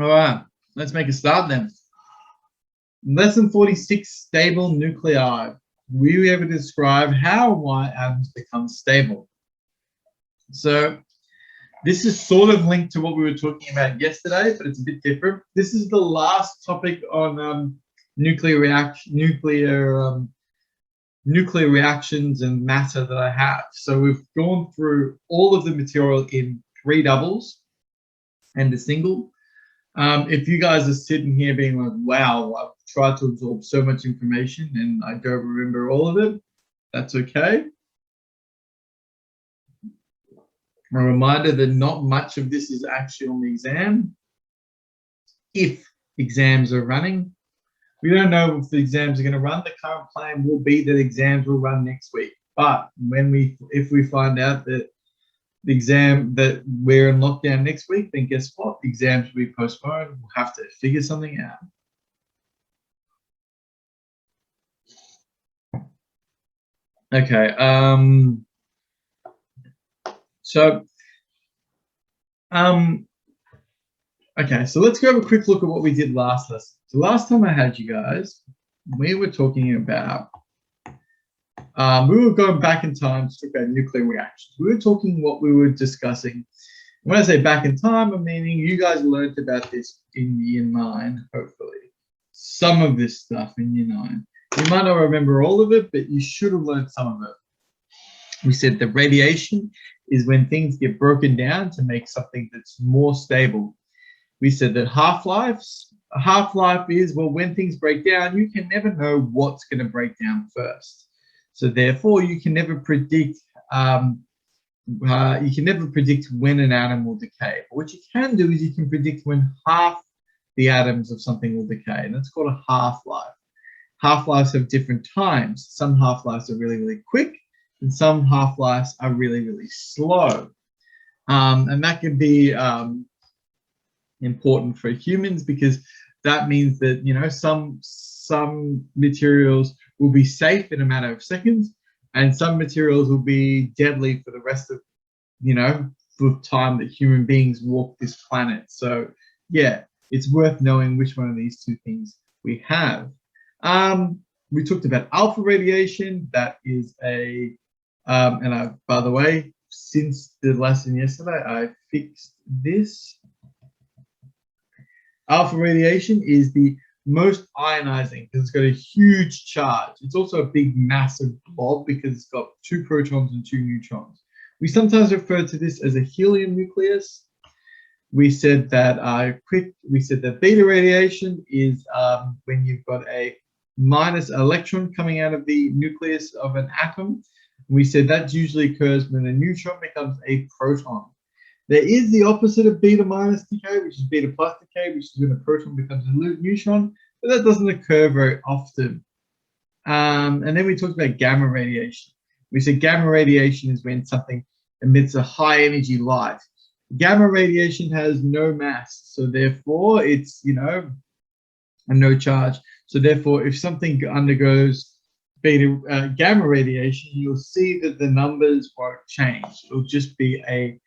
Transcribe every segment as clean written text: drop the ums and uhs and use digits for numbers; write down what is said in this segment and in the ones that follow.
All right, let's make a start then. Lesson 46, stable nuclei. We were able to describe how and why atoms become stable. So this is sort of linked to what we were talking about yesterday, but it's a bit different. This is the last topic on nuclear reactions and matter that I have. So we've gone through all of the material in 3 doubles and a single. If you guys are sitting here being like, wow, I've tried to absorb so much information and I don't remember all of it, that's okay. A reminder that not much of this is actually on the exam. If exams are running, we don't know if the exams are going to run. The current plan will be that exams will run next week. But if we find out that the exam that we're in lockdown next week, then guess what? The exams will be postponed. We'll have to figure something out. Okay. Okay, so let's go have a quick look at what we did last lesson. So last time I had you guys, we were talking about, we were going back in time to talk about nuclear reactions. We were talking what we were discussing. When I say back in time, I'm meaning you guys learned about this in year 9, hopefully. Some of this stuff in year 9. You might not remember all of it, but you should have learned some of it. We said that radiation is when things get broken down to make something that's more stable. We said that half-life is, well, when things break down, you can never know what's going to break down first. So therefore, you can never predict when an atom will decay. But what you can do is you can predict when half the atoms of something will decay, and that's called a half-life. Half-lives have different times. Some half-lives are really, really quick, and some half-lives are really, really slow. And that can be important for humans because that means that, you know, some materials will be safe in a matter of seconds, and some materials will be deadly for the rest of, you know, the time that human beings walk this planet. So yeah, it's worth knowing which one of these two things we have. We talked about alpha radiation. That is a and by the way, since the lesson yesterday, I fixed this. Alpha radiation is the most ionizing because it's got a huge charge. It's also a big, massive blob because it's got 2 protons and 2 neutrons. We sometimes refer to this as a helium nucleus. We said that beta radiation is when you've got a minus electron coming out of the nucleus of an atom. We said that usually occurs when a neutron becomes a proton. There is the opposite of beta minus decay, which is beta plus decay, which is when a proton becomes a neutron, but that doesn't occur very often. And then we talked about gamma radiation. We said gamma radiation is when something emits a high energy light. Gamma radiation has no mass, so therefore it's, you know, and no charge. So therefore, if something undergoes gamma radiation, you'll see that the numbers won't change. It'll just be a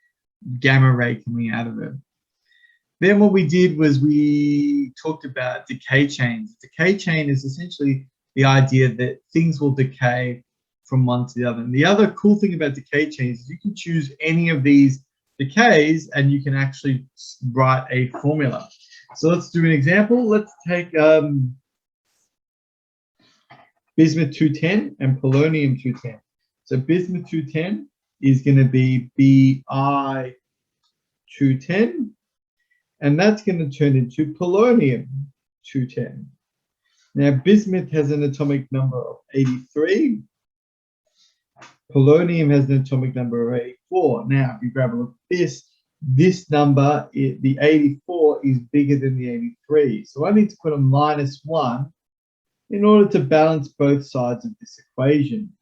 gamma ray coming out of it. Then what we did was we talked about decay chains. Decay chain is essentially the idea that things will decay from one to the other. And the other cool thing about decay chains is you can choose any of these decays and you can actually write a formula. So let's do an example. Let's take bismuth-210 and polonium-210. So bismuth-210 is going to be Bi-210, and that's going to turn into polonium-210. Now, bismuth has an atomic number of 83. Polonium has an atomic number of 84. Now, if you grab a look at this number, the 84 is bigger than the 83. So I need to put a -1 in order to balance both sides of this equation.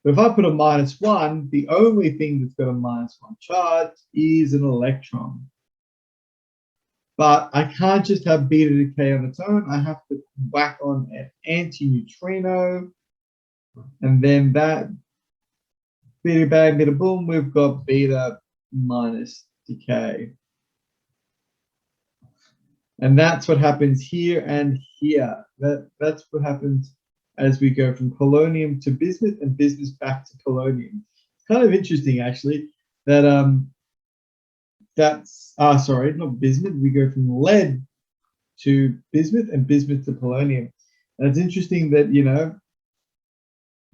But if I put a -1, the only thing that's got a -1 charge is an electron. But I can't just have beta decay on its own. I have to whack on an anti-neutrino. And then that beta bang, beta boom, we've got beta minus decay. And that's what happens here and here. That's what happens as we go from polonium to bismuth and bismuth back to polonium. It's kind of interesting actually that that's sorry, not bismuth. We go from lead to bismuth and bismuth to polonium. And it's interesting that, you know,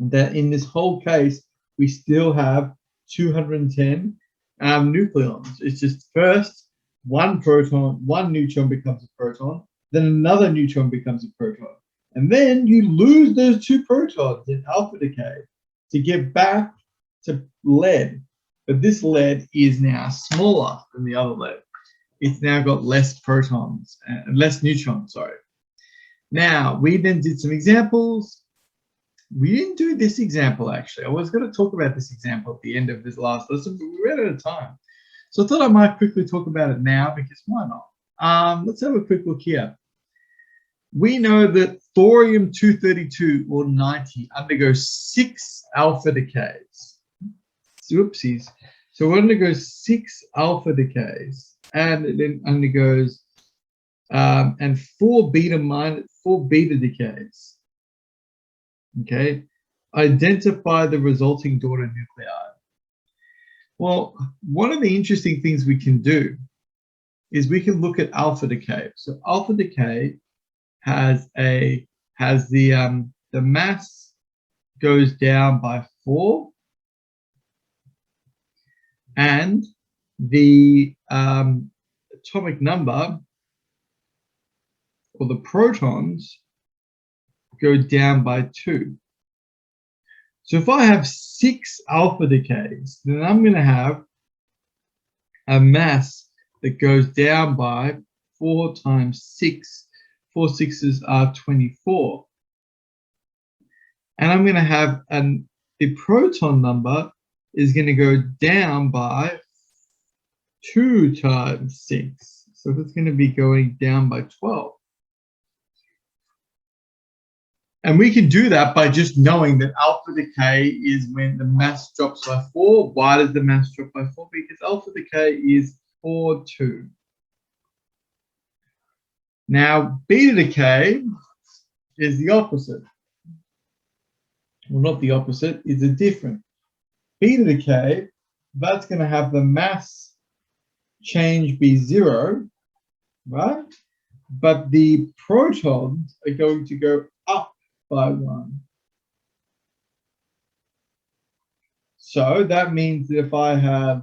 that in this whole case, we still have 210 nucleons. It's just first one proton, one neutron becomes a proton, then another neutron becomes a proton. And then you lose those two protons in alpha decay to get back to lead. But this lead is now smaller than the other lead. It's now got less protons, less neutrons, sorry. Now, we then did some examples. We didn't do this example, actually. I was going to talk about this example at the end of this last lesson, but we ran out of time. So I thought I might quickly talk about it now, because why not? Let's have a quick look here. We know that thorium-232 or 90 undergoes 6 alpha decays. Oopsies. So it undergoes 6 alpha decays, and it then undergoes and 4 beta decays. Okay, identify the resulting daughter nuclei. Well, one of the interesting things we can do is we can look at alpha decay. So alpha decay has the mass goes down by 4, and the atomic number, or the protons, go down by 2. So if I have 6 alpha decays, then I'm going to have a mass that goes down by 4 times 6. 4 6s are 24. And I'm going to have the proton number is going to go down by 2 times 6. So it's going to be going down by 12. And we can do that by just knowing that alpha decay is when the mass drops by 4. Why does the mass drop by 4? Because alpha decay is 4, 2. Now, beta decay is the opposite. Well, not the opposite, it's a different. Beta decay, that's going to have the mass change be 0, right? But the protons are going to go up by 1. So that means that if I have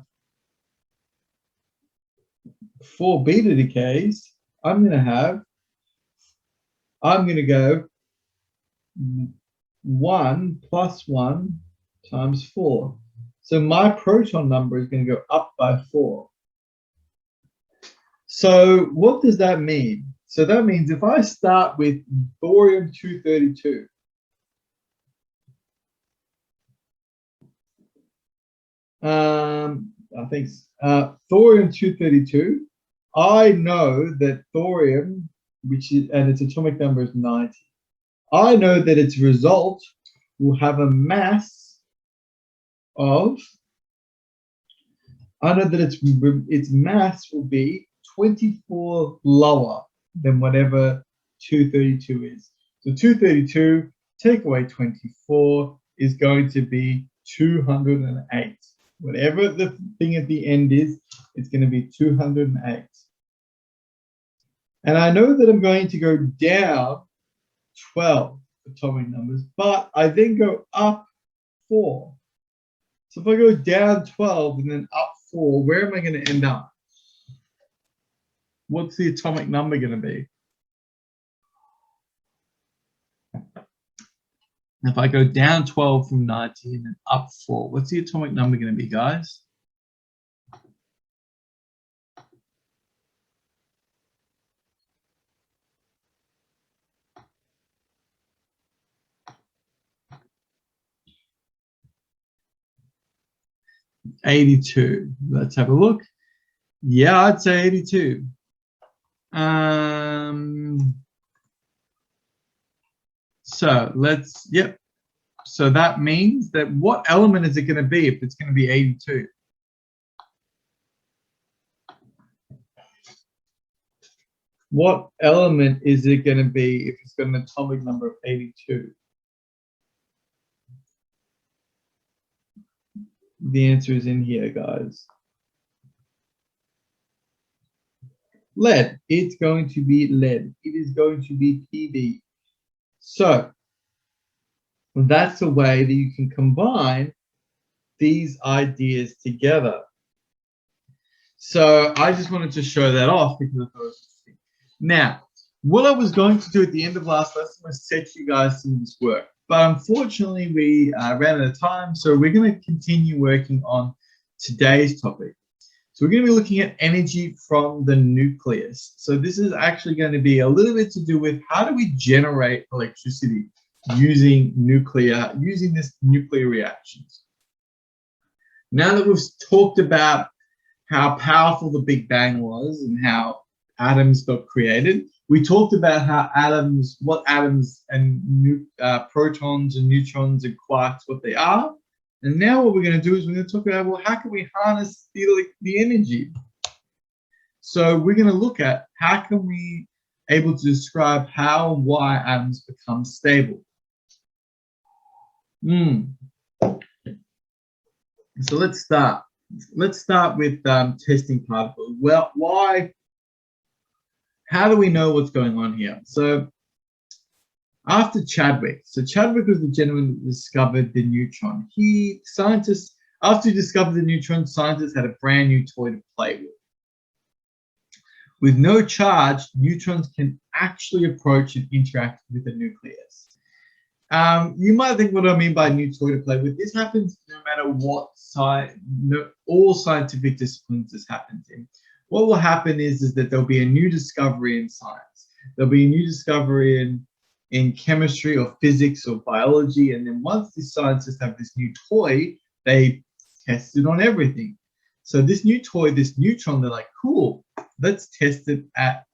4 beta decays, I'm going to go 1 plus 1 times 4. So my proton number is going to go up by 4. So what does that mean? So that means if I start with thorium-232, I think thorium-232, I know that thorium, and its atomic number is 90. I know that its result will have a mass of, I know that its mass will be 24 lower than whatever 232 is. So 232 take away 24 is going to be 208. Whatever the thing at the end is, it's going to be 208. And I know that I'm going to go down 12 atomic numbers, but I then go up 4. So if I go down 12 and then up 4, where am I going to end up? What's the atomic number going to be? If I go down 12 from 90 and then up 4, what's the atomic number going to be, guys? $82. Let's have a look. Yeah, I'd say 82. So let's, yep. So that means that what element is it going to be if it's going to be 82? What element is it going to be if it's got an atomic number of 82? The answer is in here, guys. Lead. It's going to be lead. It is going to be Pb. So that's a way that you can combine these ideas together. So I just wanted to show that off because I thought it was interesting. Now, what I was going to do at the end of last lesson was set you guys some of this work. But unfortunately, we ran out of time. So we're going to continue working on today's topic. So we're going to be looking at energy from the nucleus. So this is actually going to be a little bit to do with how do we generate electricity using this nuclear reactions. Now that we've talked about how powerful the Big Bang was and how atoms got created, we talked about how what atoms and protons and neutrons and quarks, what they are. And now what we're going to do is we're going to talk about, well, how can we harness the energy? So we're going to look at how can we able to describe how and why atoms become stable. So let's start. Let's start with testing particles. Well, how do we know what's going on here? So after Chadwick, Chadwick was the gentleman that discovered the neutron. After he discovered the neutron, scientists had a brand new toy to play with. With no charge, neutrons can actually approach and interact with the nucleus. You might think what I mean by new toy to play with. This happens no matter what all scientific disciplines this happens in. What will happen is that there'll be a new discovery in science. There'll be a new discovery in chemistry or physics or biology. And then once the scientists have this new toy, they test it on everything. So this new toy, this neutron, they're like, cool, let's test it at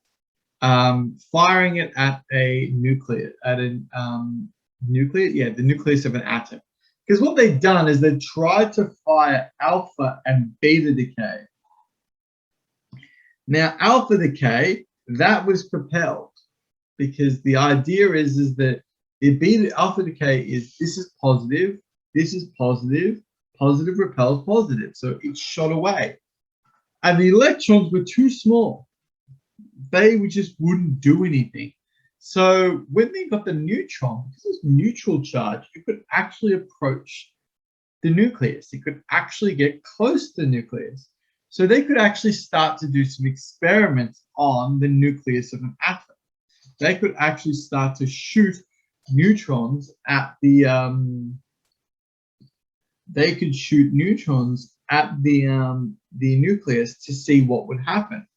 firing it at a nucleus, the nucleus of an atom. Because what they've done is they've tried to fire alpha and beta decay. Now, alpha decay, that was propelled because the idea is that alpha decay is this is positive, positive repels positive. So it shot away. And the electrons were too small. They just wouldn't do anything. So when they got the neutron, because it's neutral charge, it could actually approach the nucleus. It could actually get close to the nucleus. So they could actually start to do some experiments on the nucleus of an atom. They could actually start to shoot neutrons at the nucleus to see what would happen.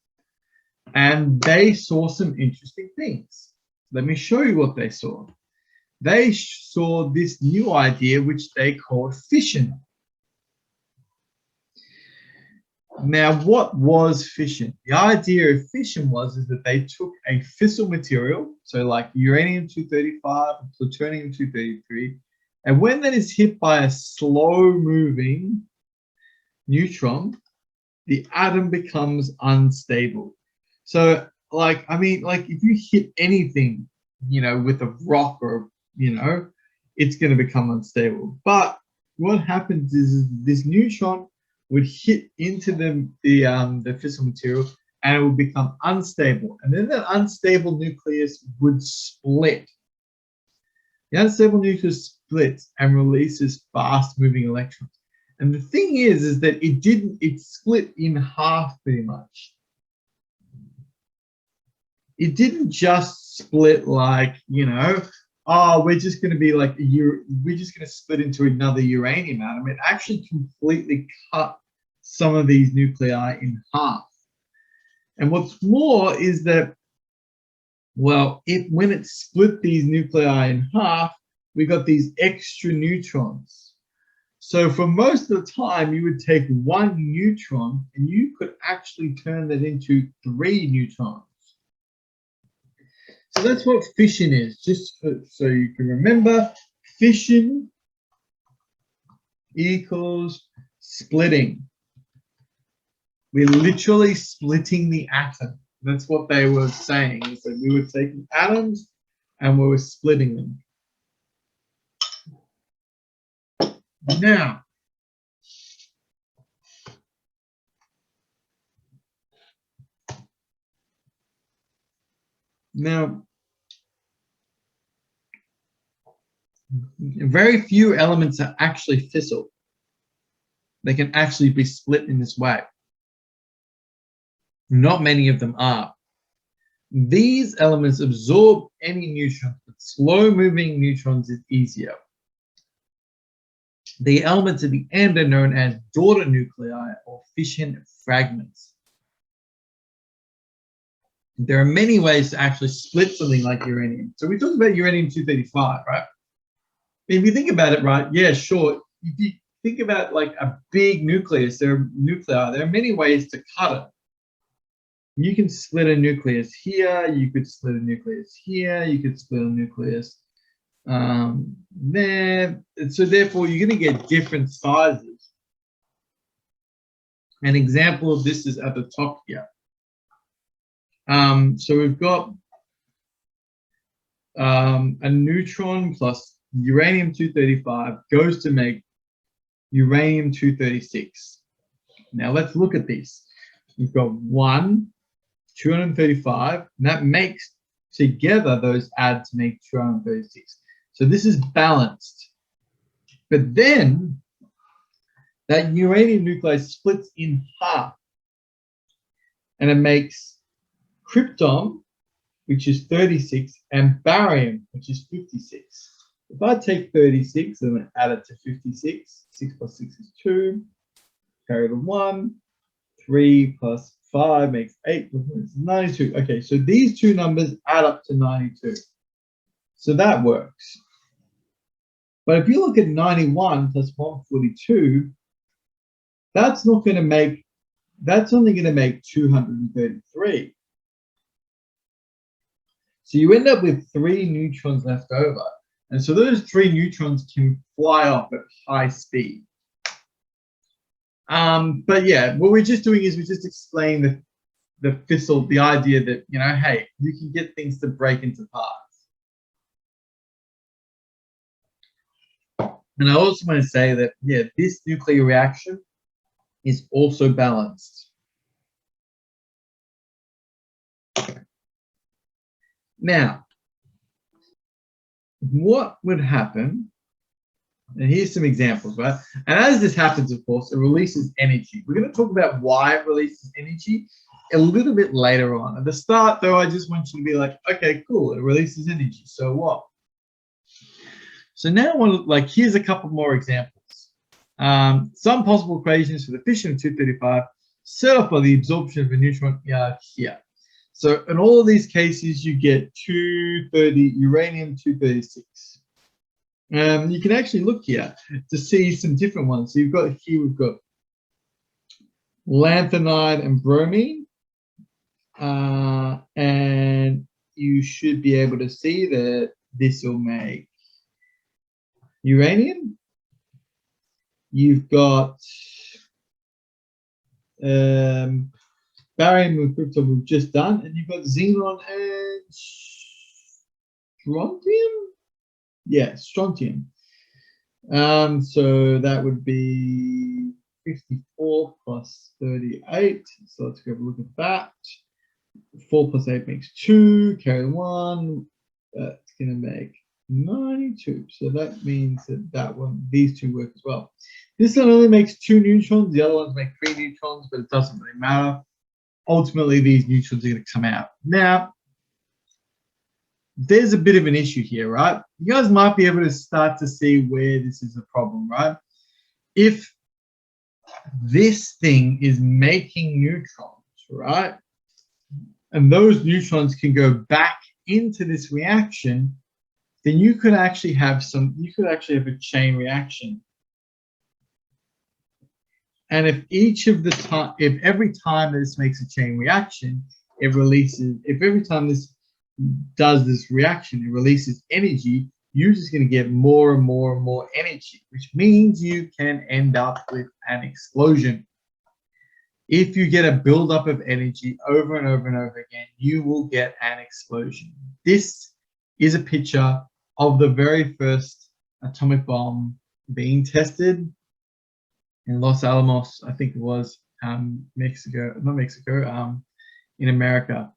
And they saw some interesting things. Let me show you what they saw. They saw this new idea, which they called fission. Now, what was fission? The idea of fission was that they took a fissile material, so like uranium-235, plutonium-233, and when that is hit by a slow-moving neutron, the atom becomes unstable. So, if you hit anything, with a rock or, it's going to become unstable. But what happens is this neutron would hit into the fissile material and it would become unstable. And then that unstable nucleus would split. The unstable nucleus splits and releases fast-moving electrons. And the thing is that it split in half pretty much. It didn't just split like, we're just going to be like we're just going to split into another uranium atom. It actually completely cut some of these nuclei in half. And what's more is that, when it split these nuclei in half, we got these extra neutrons. So for most of the time, you would take one neutron and you could actually turn that into 3 neutrons. So that's what fission is, just so you can remember. Fission equals splitting. We're literally splitting the atom. That's what they were saying, is that we were taking atoms and we were splitting them. Now, very few elements are actually fissile. They can actually be split in this way. Not many of them are. These elements absorb any neutrons, but slow-moving neutrons is easier. The elements at the end are known as daughter nuclei or fission fragments. There are many ways to actually split something like uranium. So we talked about uranium-235, right? If you think about it, right, yeah, sure. If you think about like a big nucleus, there are many ways to cut it. You can split a nucleus here, you could split a nucleus here, you could split a nucleus there. And so therefore, you're going to get different sizes. An example of this is at the top here. So we've got a neutron plus uranium-235 goes to make uranium-236. Now let's look at this. We've got 235, and that makes together, those add to make 236. So this is balanced. But then that uranium nuclei splits in half, and it makes krypton, which is 36, and barium, which is 56. If I take 36 and add it to 56, 6 plus 6 is 2, carry the 1, 3 plus 5 makes 8, 92. Okay, so these two numbers add up to 92. So that works. But if you look at 91 plus 142, that's only going to make 233. So you end up with 3 neutrons left over. And so those 3 neutrons can fly off at high speed. But yeah, what we're just doing is we're just explaining the fissile, the idea that, you know, hey, you can get things to break into parts. And I also want to say that, yeah, this nuclear reaction is also balanced. Now, what would happen, and here's some examples, right? And as this happens, of course, it releases energy. We're going to talk about why it releases energy a little bit later on. At the start, though, I just want you to be like, okay, cool, it releases energy, so what? So now, here's a couple more examples. Some possible equations for the fission of 235 set off by the absorption of a neutron here. So in all of these cases, you get uranium-236. You can actually look here to see some different ones. So you've got here, we've got lanthanide and bromine. And you should be able to see that this will make uranium. You've got barium and krypton we've just done, and you've got xenon and strontium. Yeah, strontium. So that would be 54 plus 38. So let's go have a look at that. 4 plus 8 makes 2. Carry 1. That's going to make 92. So that means that these two work as well. This one only makes 2 neutrons. The other ones make 3 neutrons, but it doesn't really matter. Ultimately, these neutrons are going to come out. Now, there's a bit of an issue here, right? You guys might be able to start to see where this is a problem, right? If this thing is making neutrons, right? And those neutrons can go back into this reaction, then you could actually have a chain reaction. And if every time this makes a chain reaction, every time this does this reaction, it releases energy, you're just going to get more and more and more energy, which means you can end up with an explosion. if you get a buildup of energy over and over and over again, you will get an explosion. This is a picture of the very first atomic bomb being tested in Los Alamos, I think it was, Mexico, not Mexico, in America.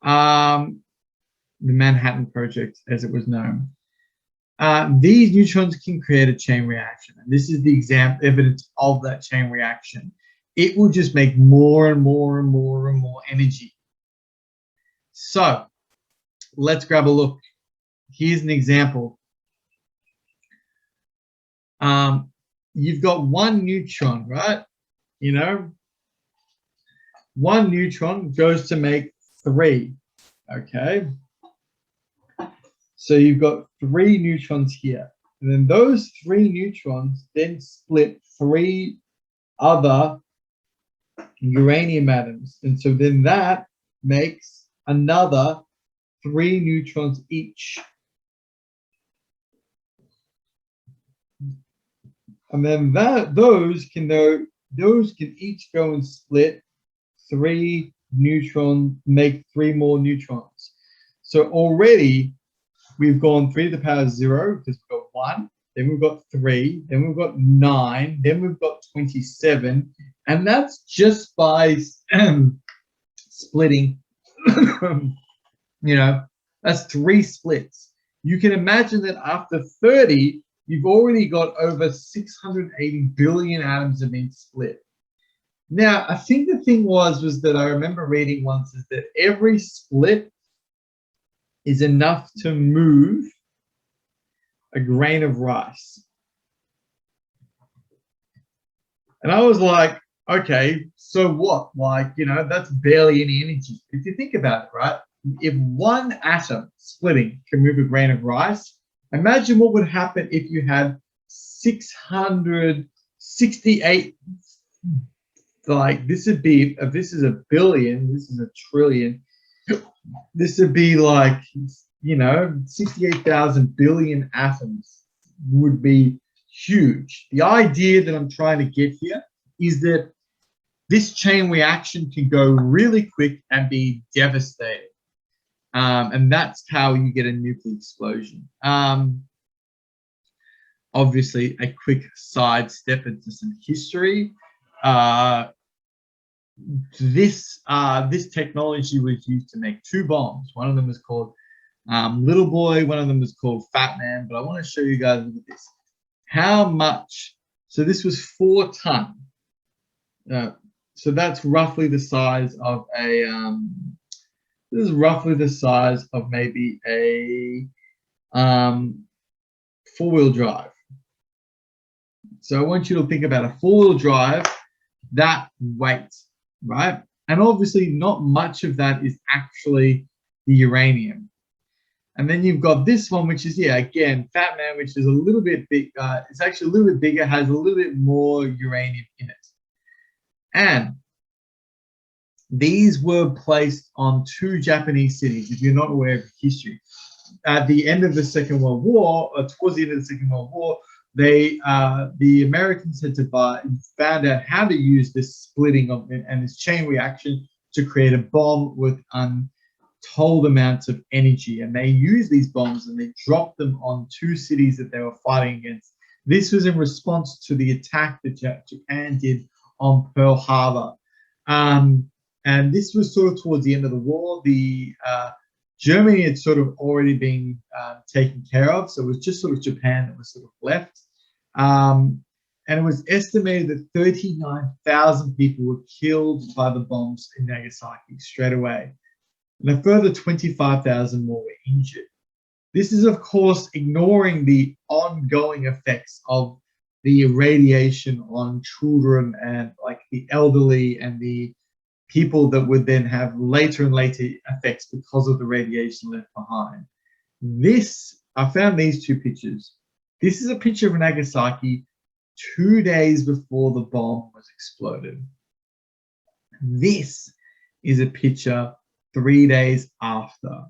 The Manhattan Project, as it was known. These neutrons can create a chain reaction, and this is the evidence of that chain reaction. It will just make more and more and more and more energy. So let's grab a look. Here's an example. You've got one neutron, right? You know, one neutron goes to make 3, okay? So you've got 3 neutrons here. And then those 3 neutrons then split 3 other uranium atoms. And so then that makes another 3 neutrons each. And then those can each go and split 3 neutrons, make 3 more neutrons. So already we've gone 3 to the power 0 because we've got 1, then we've got 3, then we've got 9, then we've got 27, and that's just by splitting. You know, that's 3 splits. You can imagine that after 30, you've already got over 680 billion atoms have been split. Now, I think the thing was that I remember reading once is that every split is enough to move a grain of rice. And I was like, okay, so what? Like, you know, that's barely any energy. If you think about it, right? If one atom splitting can move a grain of rice, imagine what would happen if you had 668, like this would be, if this is a billion, this is a trillion, this would be like, you know, 68,000 billion atoms would be huge. The idea that I'm trying to get here is that this chain reaction can go really quick and be devastating. And that's how you get a nuclear explosion. Obviously, a quick sidestep into some history. This technology was used to make 2 bombs. One of them was called Little Boy, one of them was called Fat Man, but I want to show you guys, look at this. How much, so this was 4 ton. So that's roughly the size of a, this is roughly the size of maybe a 4-wheel drive. So I want you to think about a 4-wheel drive, that weight, right? And obviously not much of that is actually the uranium. And then you've got this one, which is, yeah, again, Fat Man, which is a little bit big. It's actually a little bit bigger, has a little bit more uranium in it. And these were placed on 2 Japanese cities, if you're not aware of history. At the end of the Second World War, or towards the end of the Second World War, the Americans had to found out how to use this splitting of and this chain reaction to create a bomb with untold amounts of energy. And they used these bombs and they dropped them on 2 cities that they were fighting against. This was in response to the attack that Japan did on Pearl Harbor. And this was sort of towards the end of the war. Germany had sort of already been taken care of, so it was just sort of Japan that was sort of left. And it was estimated that 39,000 people were killed by the bombs in Nagasaki straight away. And a further 25,000 more were injured. This is, of course, ignoring the ongoing effects of the radiation on children and like the elderly and the people that would then have later and later effects because of the radiation left behind. I found these 2 pictures. This is a picture of Nagasaki 2 days before the bomb was exploded. This is a picture 3 days after. I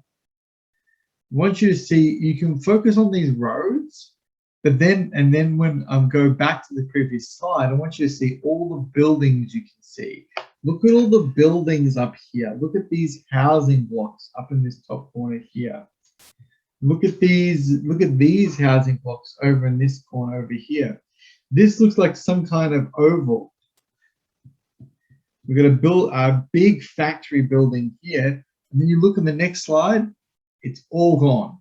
want you to see, you can focus on these roads, But then, and then when I go back to the previous slide, I want you to see all the buildings you can see. Look at all the buildings up here. Look at these housing blocks up in this top corner here. Look at these housing blocks over in this corner over here. This looks like some kind of oval. We're going to build a big factory building here. And then you look in the next slide, it's all gone.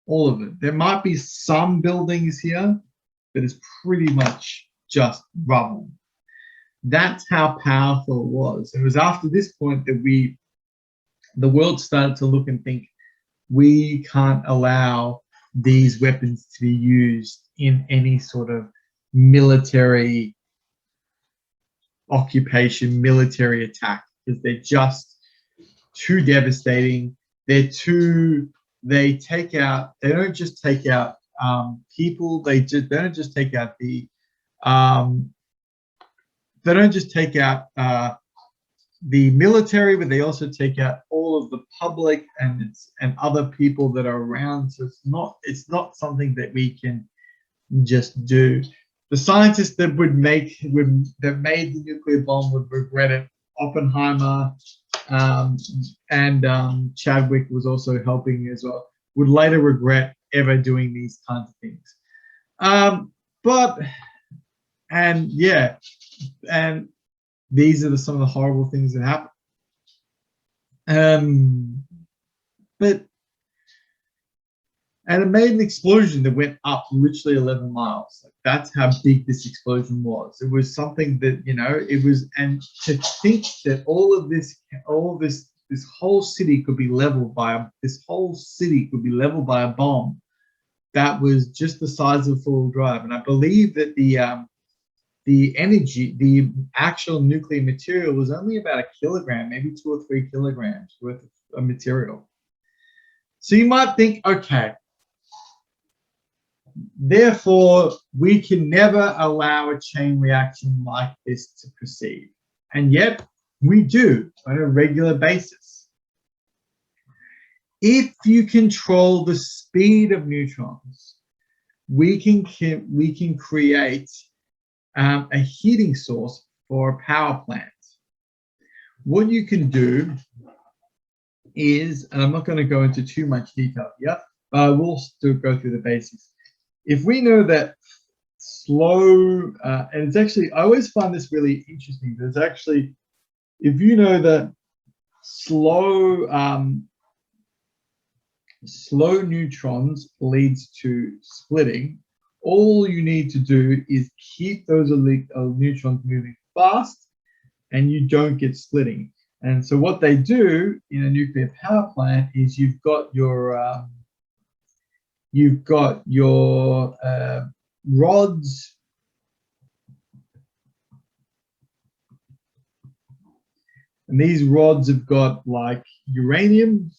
All of it. There might be some buildings here, but it's pretty much just rubble. That's how powerful it was. It was after this point that the world started to look and think, we can't allow these weapons to be used in any sort of military occupation, military attack, because they're just too devastating. They don't just take out people, they don't just take out the military, but they also take out all of the public and other people that are around. So it's not something that we can just do. The scientists that made the nuclear bomb would regret it. Oppenheimer and Chadwick was also helping as well, would later regret ever doing these kinds of things. And these are some of the horrible things that happen. And it made an explosion that went up literally 11 miles. Like, that's how big this explosion was. It was something that, it was, and to think that this whole city could be leveled by a bomb that was just the size of full drive. And I believe that the actual nuclear material was only about a kilogram, maybe 2 or 3 kilograms worth of material. So you might think, okay, therefore, we can never allow a chain reaction like this to proceed. And yet, we do on a regular basis. If you control the speed of neutrons, we can create a heating source for a power plant. What you can do is, and I'm not going to go into too much detail here, but we'll still go through the basics. If we know that slow, and it's actually, I always find this really interesting, but it's actually, if you know that slow neutrons leads to splitting, all you need to do is keep those neutrons moving fast, and you don't get splitting. And so what they do in a nuclear power plant is you've got your rods, and these rods have got like uranium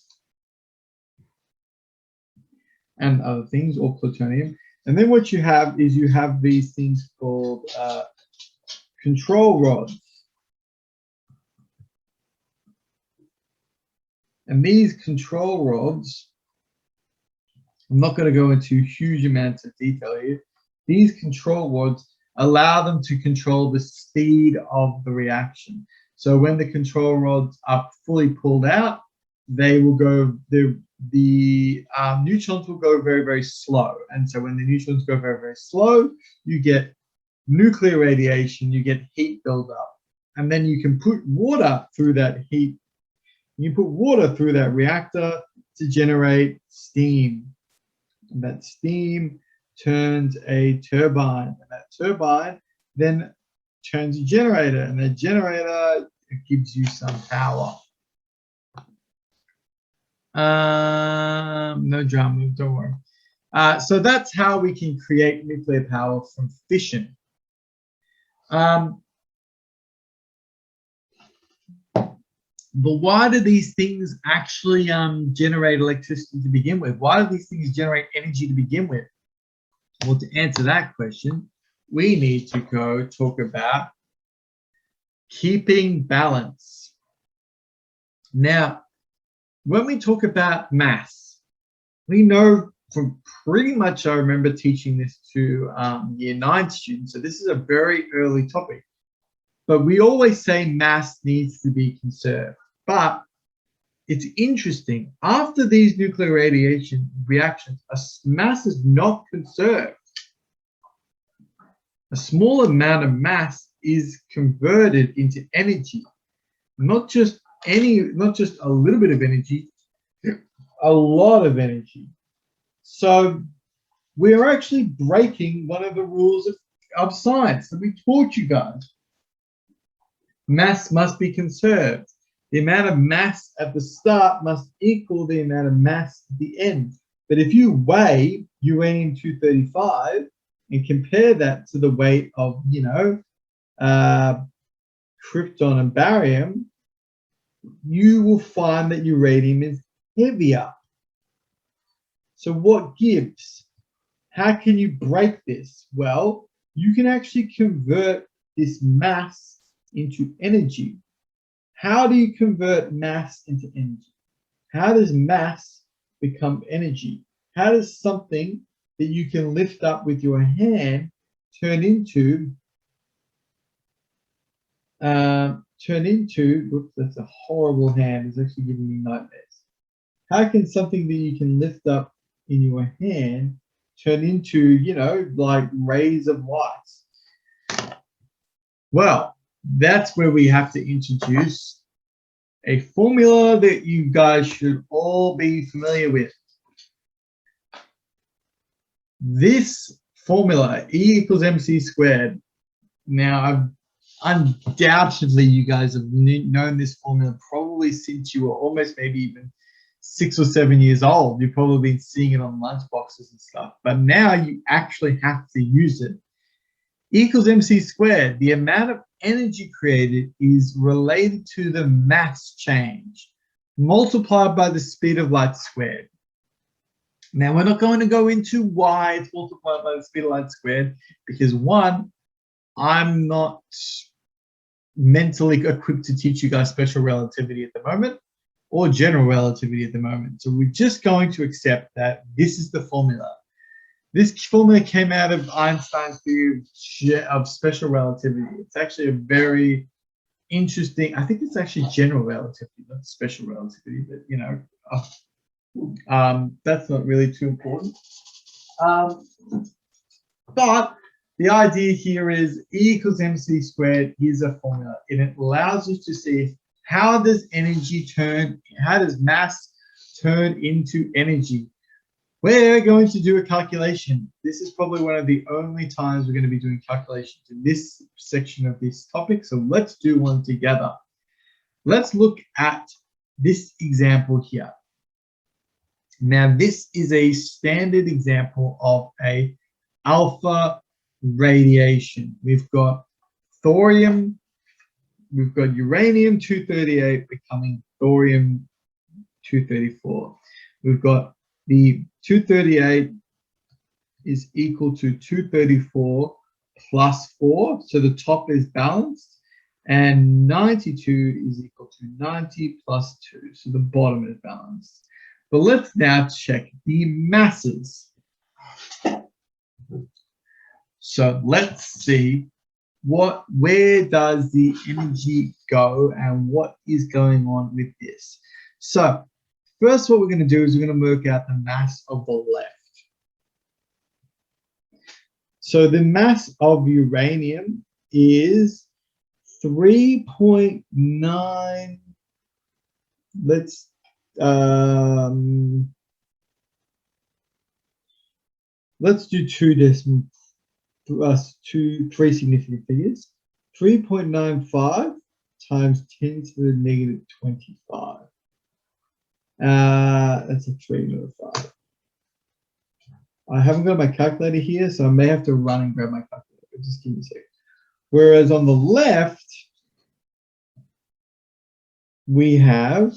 and other things, or plutonium. And then what you have is you have these things called control rods. And these control rods, I'm not going to go into huge amounts of detail here. These control rods allow them to control the speed of the reaction. So when the control rods are fully pulled out, they will go, the neutrons will go very, very slow. And so when the neutrons go very, very slow, you get nuclear radiation, you get heat buildup. And then you can put water through that heat. You put water through that reactor to generate steam. And that steam turns a turbine. And that turbine then turns a generator. And that generator gives you some power. No drama, don't worry. So that's how we can create nuclear power from fission. But why do these things actually generate electricity to begin with? Why do these things generate energy to begin with? Well, to answer that question, we need to go talk about keeping balance. Now, when we talk about mass, we know from pretty much, I remember teaching this to year 9 students. So this is a very early topic. But we always say mass needs to be conserved. But it's interesting. After these nuclear radiation reactions, mass is not conserved. A small amount of mass is converted into energy. Not just a little bit of energy, a lot of energy. So we are actually breaking one of the rules of science that we taught you guys. Mass must be conserved. The amount of mass at the start must equal the amount of mass at the end. But if you weigh uranium-235 and compare that to the weight of, krypton and barium, you will find that uranium is heavier. So what gives? How can you break this? Well, you can actually convert this mass into energy. How do you convert mass into energy? How does mass become energy? How does something that you can lift up with your hand turn into, whoops, that's a horrible hand, it's actually giving me nightmares. How can something that you can lift up in your hand turn into, like rays of light? Well, that's where we have to introduce a formula that you guys should all be familiar with. This formula, E equals mc squared. Now, undoubtedly, you guys have known this formula probably since you were almost maybe even 6 or 7 years old. You've probably been seeing it on lunch boxes and stuff, but now you actually have to use it. E equals mc squared. The amount of energy created is related to the mass change multiplied by the speed of light squared. Now, we're not going to go into why it's multiplied by the speed of light squared, because one, I'm not mentally equipped to teach you guys special relativity at the moment or general relativity at the moment. So we're just going to accept that this is the formula. This formula came out of Einstein's theory of special relativity. It's actually a very interesting, I think it's actually general relativity, not special relativity, but that's not really too important. But the idea here is E equals mc squared. Here's a formula, and it allows us to see how does mass turn into energy. We're going to do a calculation. This is probably one of the only times we're going to be doing calculations in this section of this topic. So let's do one together. Let's look at this example here. Now, this is a standard example of a alpha radiation. We've got thorium, we've got uranium-238 becoming thorium-234. We've got the 238 is equal to 234 plus 4, so the top is balanced, and 92 is equal to 90 plus 2, so the bottom is balanced. But let's now check the masses. So let's see where does the energy go and what is going on with this. So first, what we're going to do is we're going to work out the mass of the left. So the mass of uranium is 3.9. Let's do three significant figures. 3.95 times 10 to the negative 25. That's a 3 and a 5. I haven't got my calculator here, so I may have to run and grab my calculator. Just give me a second. Whereas on the left, we have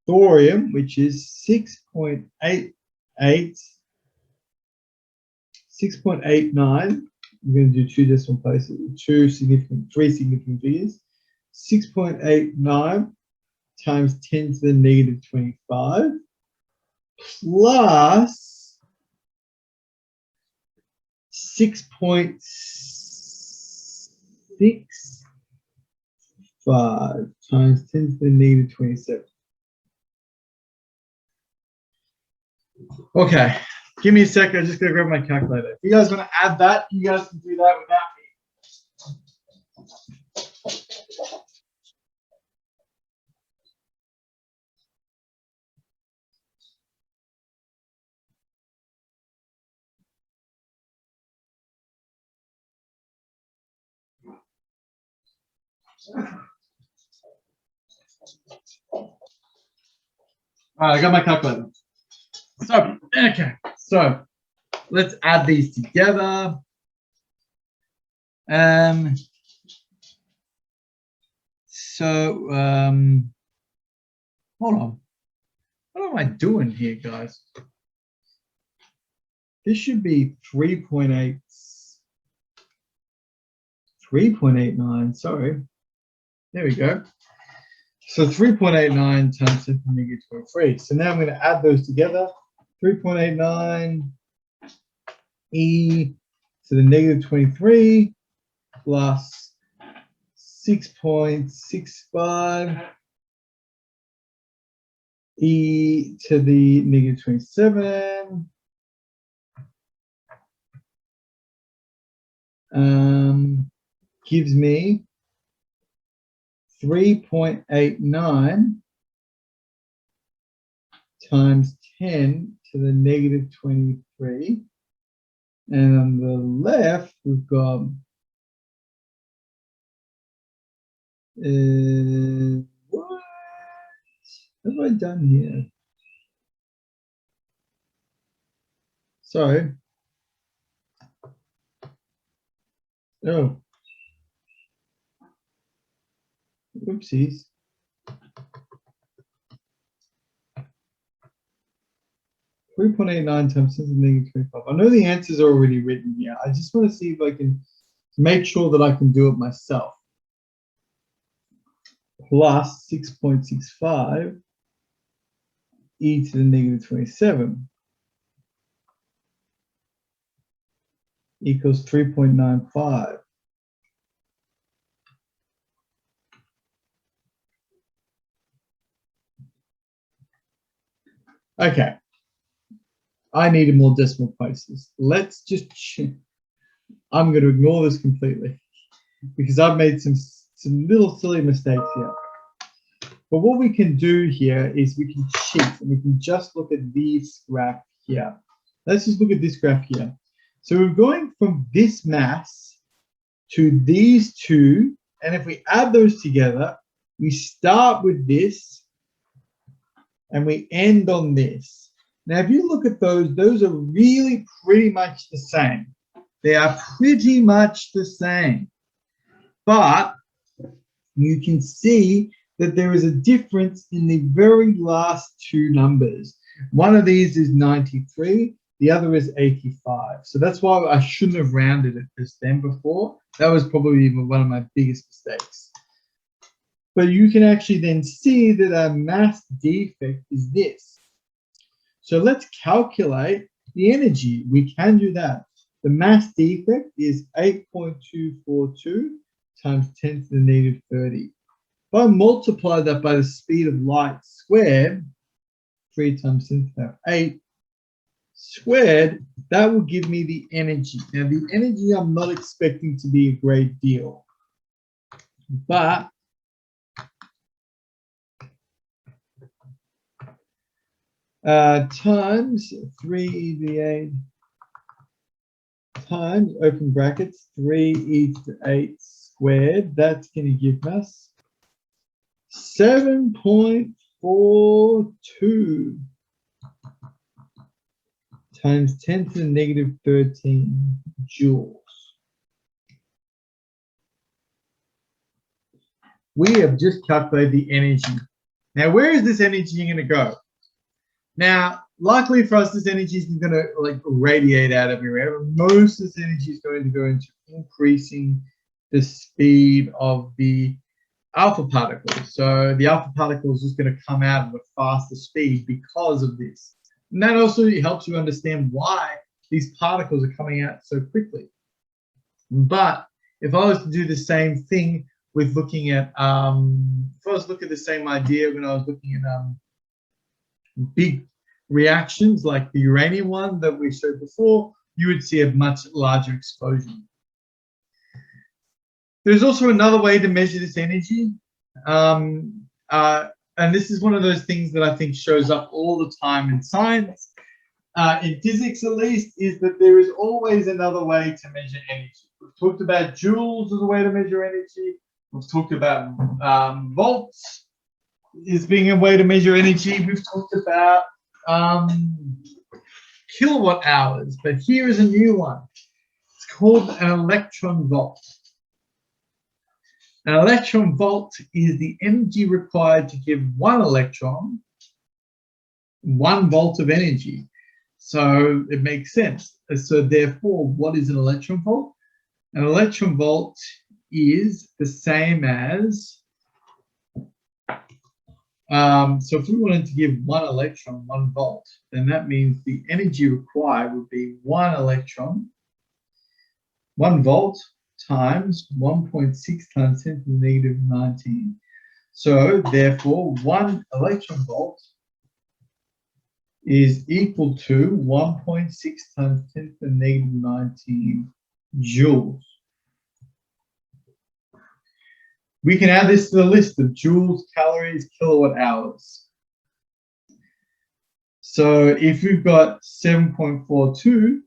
thorium, which is 6.89. We're going to do two decimal places, three significant figures. 6.89 times 10 to the negative 25 plus 6.65 times 10 to the negative 27. Okay, give me a second. I'm just going to grab my calculator. If you guys want to add that, you guys can do that without me. All right, I got my calculator. So, okay, so let's add these together. Hold on. What am I doing here, guys? This should be 3.8, 3.89, sorry. There we go. So 3.89 times 10 to the negative 23. So now I'm going to add those together. 3.89 e to the negative 23 plus 6.65 e to the negative 27 gives me 3.89 times 10 to the negative 23. And on the left, we've got what have I done here? Sorry. Oh. Oopsies. .89 times 10 to the negative 25. I know the answers are already written here. I just want to see if I can make sure that I can do it myself. Plus 6.65 e to the negative 27 equals 3.95. Okay. I needed more decimal places. Let's just, I'm going to ignore this completely because I've made some little silly mistakes here. But what we can do here is we can cheat and we can just look at this graph here. Let's just look at this graph here. So we're going from this mass to these two, and if we add those together, we start with this and we end on this. Now, if you look at those are really pretty much the same. They are pretty much the same. But you can see that there is a difference in the very last two numbers. One of these is 93, the other is 85. So that's why I shouldn't have rounded it this then before. That was probably one of my biggest mistakes. But you can actually then see that our mass defect is this. So let's calculate the energy. We can do that. The mass defect is 8.242 times 10 to the negative 30. If I multiply that by the speed of light squared, 3 times 10 to the power 8 squared, that will give me the energy. Now, the energy I'm not expecting to be a great deal, but times 3e8 times, open brackets, 3e to the 8 squared, that's going to give us 7.42 times 10 to the negative 13 joules. We have just calculated the energy. Now, where is this energy going to go? Now, luckily for us, this energy is going to like radiate out everywhere. Most of this energy is going to go into increasing the speed of the alpha particles. So the alpha particle is just going to come out at a faster speed because of this. And that also helps you understand why these particles are coming out so quickly. But if I was to do the same thing with looking at, if I was looking at the same idea when I was looking at big reactions like the uranium one that we showed before, you would see a much larger explosion. There's also another way to measure this energy. And this is one of those things that I think shows up all the time in science, in physics at least, is that there is always another way to measure energy. We've talked about joules as a way to measure energy. We've talked about volts as being a way to measure energy. We've talked about kilowatt hours, but here is a new one. It's called an electron volt. An electron volt is the energy required to give one electron 1 volt of energy. So it makes sense. So therefore, what is an electron volt? An electron volt is the same as, so if we wanted to give 1 electron 1 volt, then that means the energy required would be 1 electron, 1 volt, times 1.6 times 10 to the negative 19. So therefore, 1 electron volt is equal to 1.6 times 10 to the negative 19 joules. We can add this to the list of joules, calories, kilowatt hours. So if we've got 7.42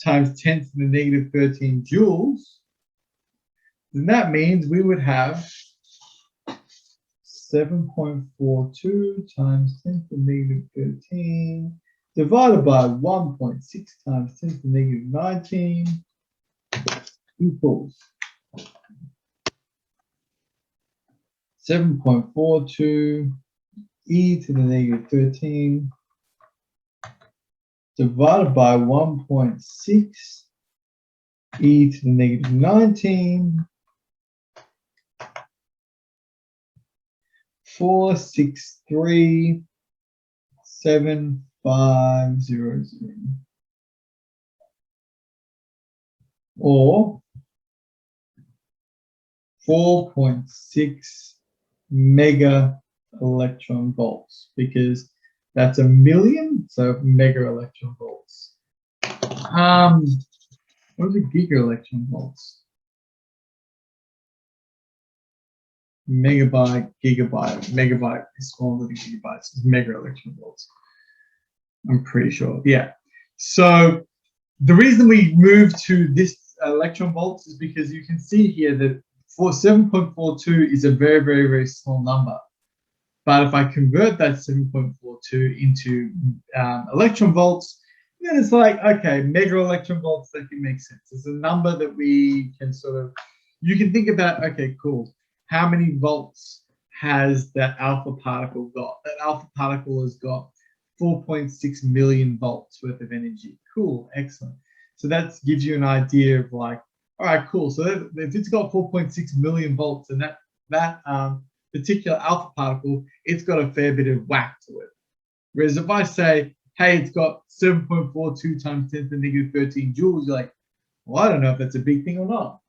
times 10 to the negative 13 joules, then that means we would have 7.42 times 10 to the negative 13 divided by 1.6 times 10 to the negative 19 equals 7.42 e to the negative 13 divided by 1.6 e to the negative 19 4637500, or 4.6 mega electron volts, because that's a million, so mega electron volts. What is a giga electron volts? Megabyte, gigabyte, megabyte is smaller than gigabytes. It's mega electron volts. I'm pretty sure. Yeah. So the reason we moved to this electron volts is because you can see here that 7.42 is a very, very, very small number. But if I convert that 7.42 into electron volts, then it's like, okay, mega electron volts, that can make sense. It's a number that we can sort of, you can think about, okay, cool. How many volts has that alpha particle got? That alpha particle has got 4.6 million volts worth of energy. Cool, excellent. So that gives you an idea of like, all right, cool. So if it's got 4.6 million volts, and that particular alpha particle, it's got a fair bit of whack to it. Whereas if I say, hey, it's got 7.42 times 10 to the negative 13 joules, you're like, well, I don't know if that's a big thing or not.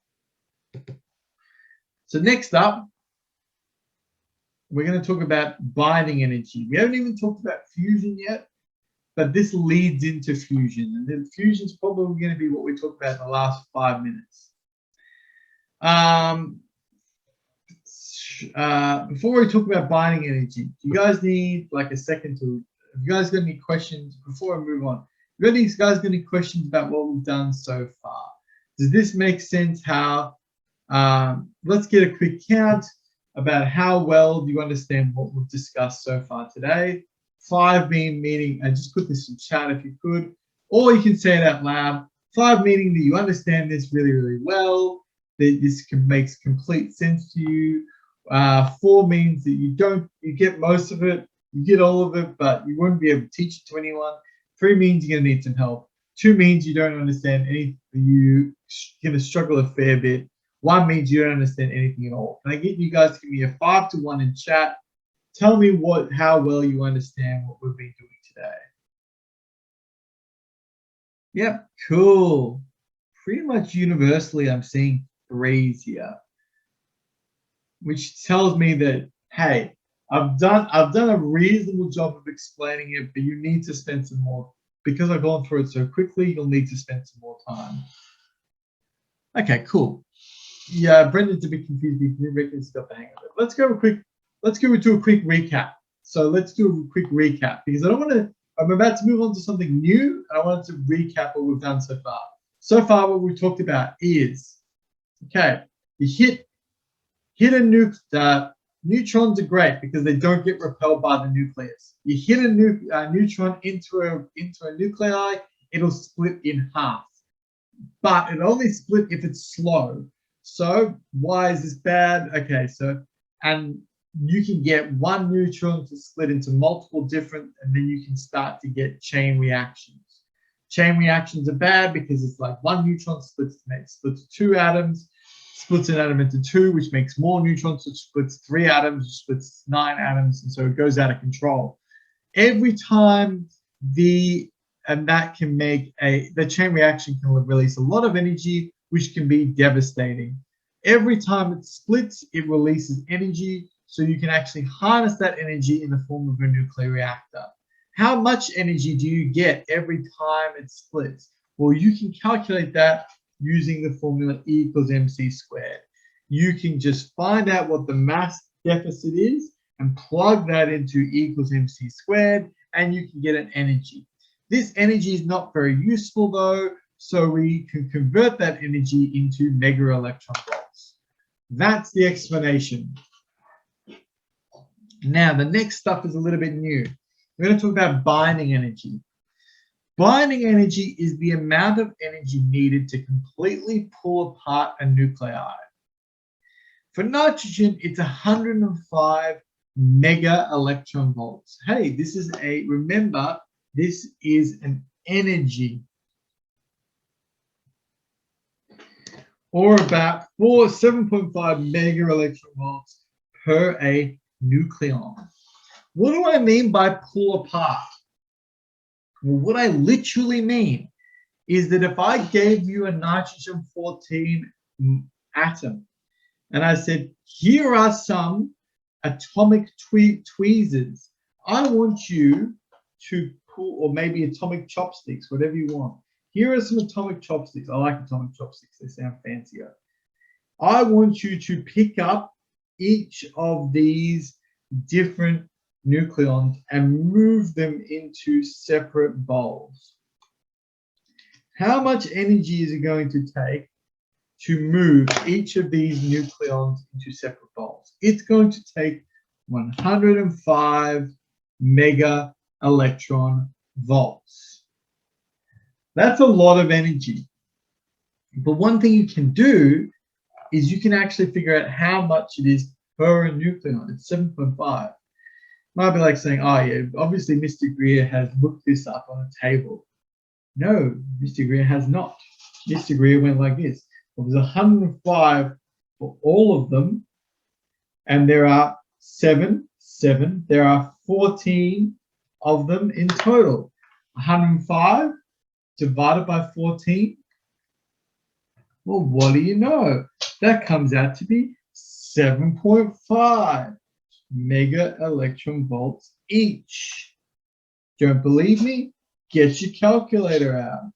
So next up, we're going to talk about binding energy. We haven't even talked about fusion yet, but this leads into fusion. And then fusion is probably going to be what we talk about in the last 5 minutes. Before we talk about binding energy, do you guys need like a second to, have you guys got any questions before I move on? Have you guys got any questions about what we've done so far? Does this make sense? How? Let's get a quick count about how well do you understand what we've discussed so far today. 5 meaning, and just put this in chat if you could, or you can say it out loud. 5 meaning that you understand this really, really well, that this makes complete sense to you. 4 means that you get most of it, you get all of it, but you won't be able to teach it to anyone. 3 means you're gonna need some help. 2 means you don't understand anything, you're gonna struggle a fair bit. 1 means you don't understand anything at all. Can I get you guys to give me a 5 to 1 in chat? Tell me how well you understand what we've been doing today. Yep, cool. Pretty much universally, I'm seeing threes here, which tells me that, hey, I've done a reasonable job of explaining it, but you need to spend some more. Because I've gone through it so quickly, you'll need to spend some more time. Okay, cool. Yeah, Brendan's a bit confused because he reckons he's got the hang of it. Let's go into a quick recap. So let's do a quick recap because I'm about to move on to something new and I wanted to recap what we've done so far. So far, what we've talked about is, okay, you hit a nuke. Neutrons are great because they don't get repelled by the nucleus. You hit a neutron into a nuclei, it'll split in half, but it only split if it's slow. So why is this bad? Okay, so and you can get one neutron to split into multiple different, and then you can start to get chain reactions. Chain reactions are bad because it's like one neutron splits two atoms, splits an atom into two, which makes more neutrons, which splits three atoms, which splits 9 atoms, and so it goes out of control. Every time that can make the chain reaction can release a lot of energy, which can be devastating. Every time it splits, it releases energy, so you can actually harness that energy in the form of a nuclear reactor. How much energy do you get every time it splits? Well, you can calculate that using the formula E equals mc squared. You can just find out what the mass deficit is and plug that into E equals mc squared, and you can get an energy. This energy is not very useful though, so we can convert that energy into mega electron volts. That's the explanation. Now, the next stuff is a little bit new. We're going to talk about binding energy. Binding energy is the amount of energy needed to completely pull apart a nuclei. For nitrogen, it's 105 mega electron volts. Hey, remember, this is an energy, or about 7.5 mega electron volts per a nucleon. What do I mean by pull apart? Well, what I literally mean is that if I gave you a nitrogen 14 atom and I said, here are some atomic tweezers, I want you to pull, or maybe atomic chopsticks, whatever you want. Here are some atomic chopsticks. I like atomic chopsticks, they sound fancier. I want you to pick up each of these different nucleons and move them into separate bowls. How much energy is it going to take to move each of these nucleons into separate bowls? It's going to take 105 mega electron volts. That's a lot of energy. But one thing you can do is you can actually figure out how much it is per nucleon. It's 7.5. Might be like saying, oh yeah, obviously Mr. Greer has looked this up on a table. No, Mr. Greer has not. Mr. Greer went like this. It was 105 for all of them, and there are 7, there are 14 of them in total. 105 divided by 14. Well, what do you know? That comes out to be 7.5 mega electron volts each. Don't believe me? Get your calculator out.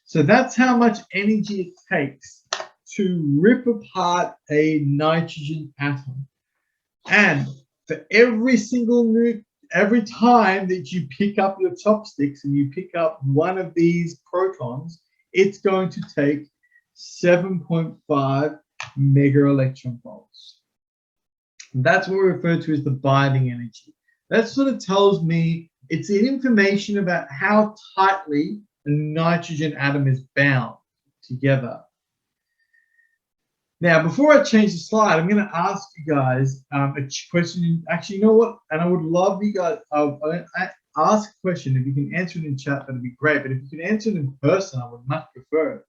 So that's how much energy it takes to rip apart a nitrogen atom. And for every time that you pick up your chopsticks and you pick up one of these protons, it's going to take 7.5 mega electron volts. That's what we refer to as the binding energy. That sort of tells me it's information about how tightly a nitrogen atom is bound together. Now, before I change the slide, I'm going to ask you guys a question. Actually, you know what? And I would love you guys, ask a question. If you can answer it in chat, that'd be great. But if you can answer it in person, I would much prefer it.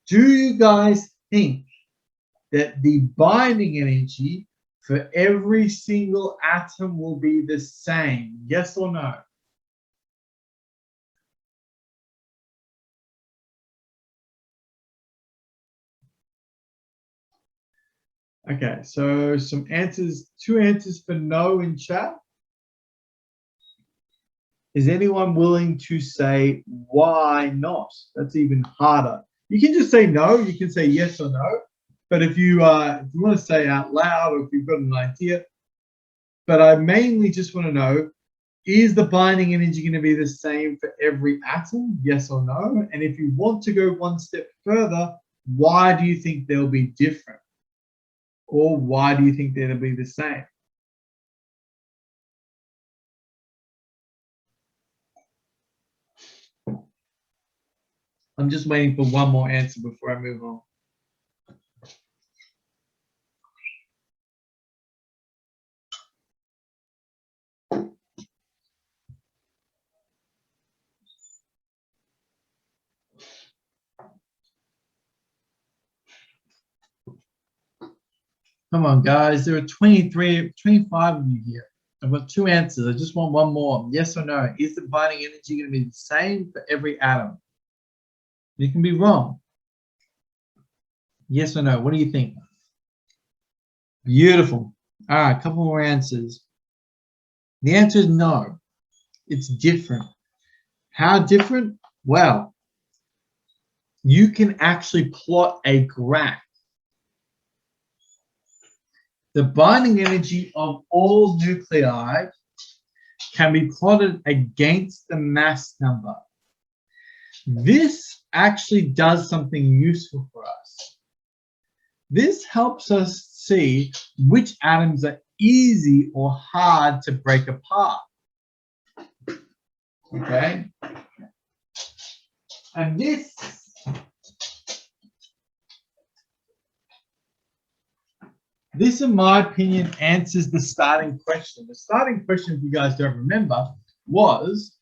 Do you guys think that the binding energy for every single atom will be the same? Yes or no? Okay, so some answers, 2 answers for no in chat. Is anyone willing to say why not? That's even harder. You can just say no, you can say yes or no. But if you want to say out loud, or if you've got an idea, but I mainly just want to know, is the binding energy going to be the same for every atom? Yes or no? And if you want to go one step further, why do you think they'll be different? Or why do you think they'll be the same? I'm just waiting for one more answer before I move on. Come on, guys. There are 25 of you here. I've got 2 answers. I just want one more. Yes or no? Is the binding energy going to be the same for every atom? You can be wrong. Yes or no? What do you think? Beautiful. All right, a couple more answers. The answer is no. It's different. How different? Well, you can actually plot a graph. The binding energy of all nuclei can be plotted against the mass number. This actually does something useful for us. This helps us see which atoms are easy or hard to break apart. Okay? And this, in my opinion, answers the starting question. The starting question, if you guys don't remember, was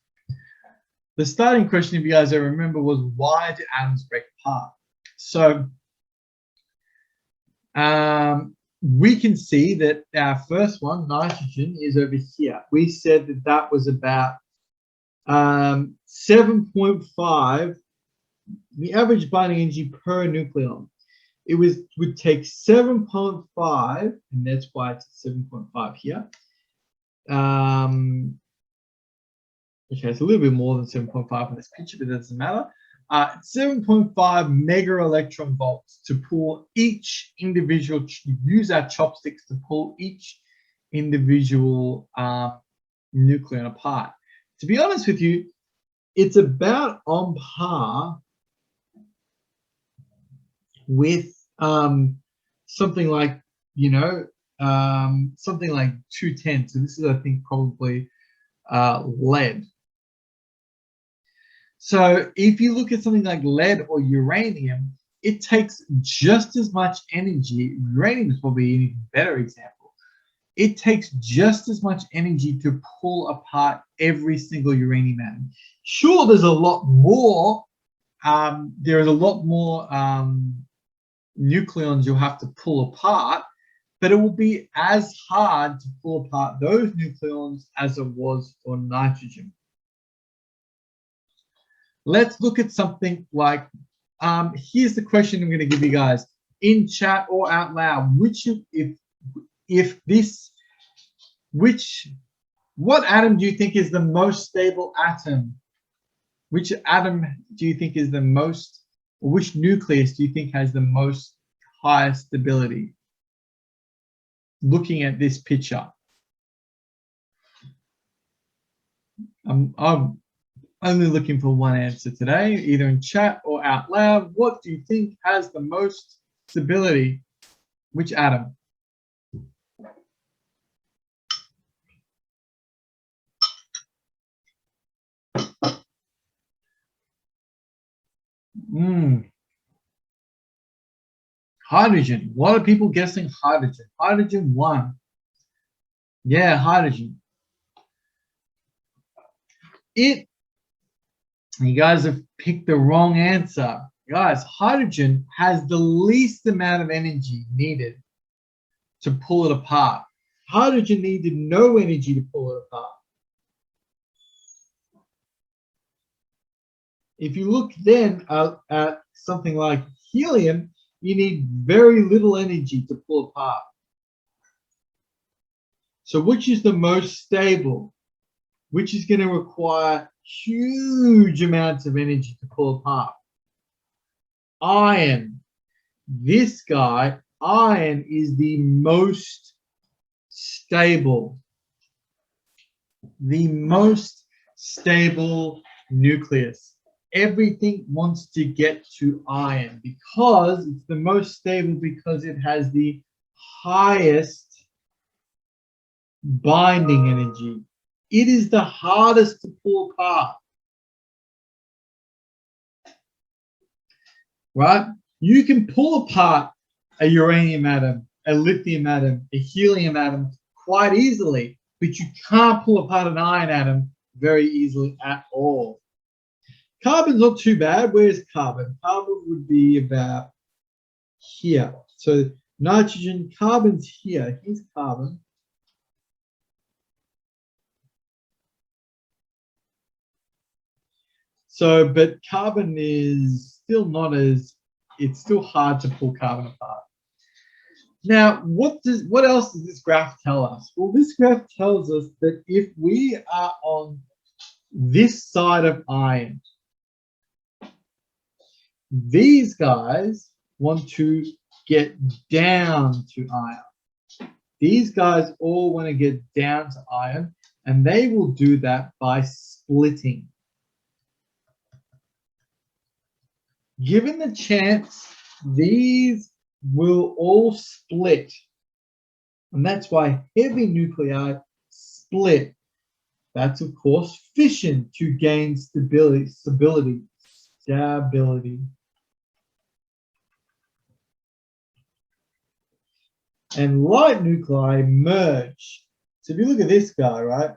why do atoms break apart? So we can see that our first one, nitrogen, is over here. We said that that was about 7.5, the average binding energy per nucleon. It would take 7.5, and that's why it's 7.5 here. Okay, it's a little bit more than 7.5 in this picture, but it doesn't matter. 7.5 mega electron volts to pull each individual, use our chopsticks to pull each individual nucleon apart. To be honest with you, it's about on par with something like, something like 210. So this is, I think, probably lead. So if you look at something like lead or uranium, it takes just as much energy. Uranium is probably an even better example. It takes just as much energy to pull apart every single uranium atom. Sure, there's a lot more. There is a lot more nucleons you'll have to pull apart, but it will be as hard to pull apart those nucleons as it was for nitrogen. Let's look at something like, here's the question I'm going to give you guys in chat or out loud. What atom do you think is the most stable atom? Which atom do you think is the most, or which nucleus do you think has the most highest stability? Looking at this picture. I'm only looking for one answer today, either in chat or out loud. What do you think has the most stability? Which atom? Hydrogen. A lot of people guessing hydrogen. Hydrogen 1. Yeah, hydrogen. You guys have picked the wrong answer. Guys, hydrogen has the least amount of energy needed to pull it apart. Hydrogen needed no energy to pull it apart. If you look then at something like helium, you need very little energy to pull apart. So which is the most stable? Which is going to require huge amounts of energy to pull apart? Iron. This guy, iron, is the most stable. The most stable nucleus. Everything wants to get to iron because it's the most stable, because it has the highest binding energy. It is the hardest to pull apart. Right? You can pull apart a uranium atom, a lithium atom, a helium atom quite easily, but you can't pull apart an iron atom very easily at all. Carbon's not too bad. Where's carbon? Carbon would be about here. So nitrogen, carbon's here. Here's carbon. So, but carbon is still not as, it's still hard to pull carbon apart. Now, what else does this graph tell us? Well, this graph tells us that if we are on this side of iron, these guys want to get down to iron. These guys all want to get down to iron, and they will do that by splitting. Given the chance, these will all split. And that's why heavy nuclei split. That's, of course, fission to gain stability. And light nuclei merge. So if you look at this guy, right?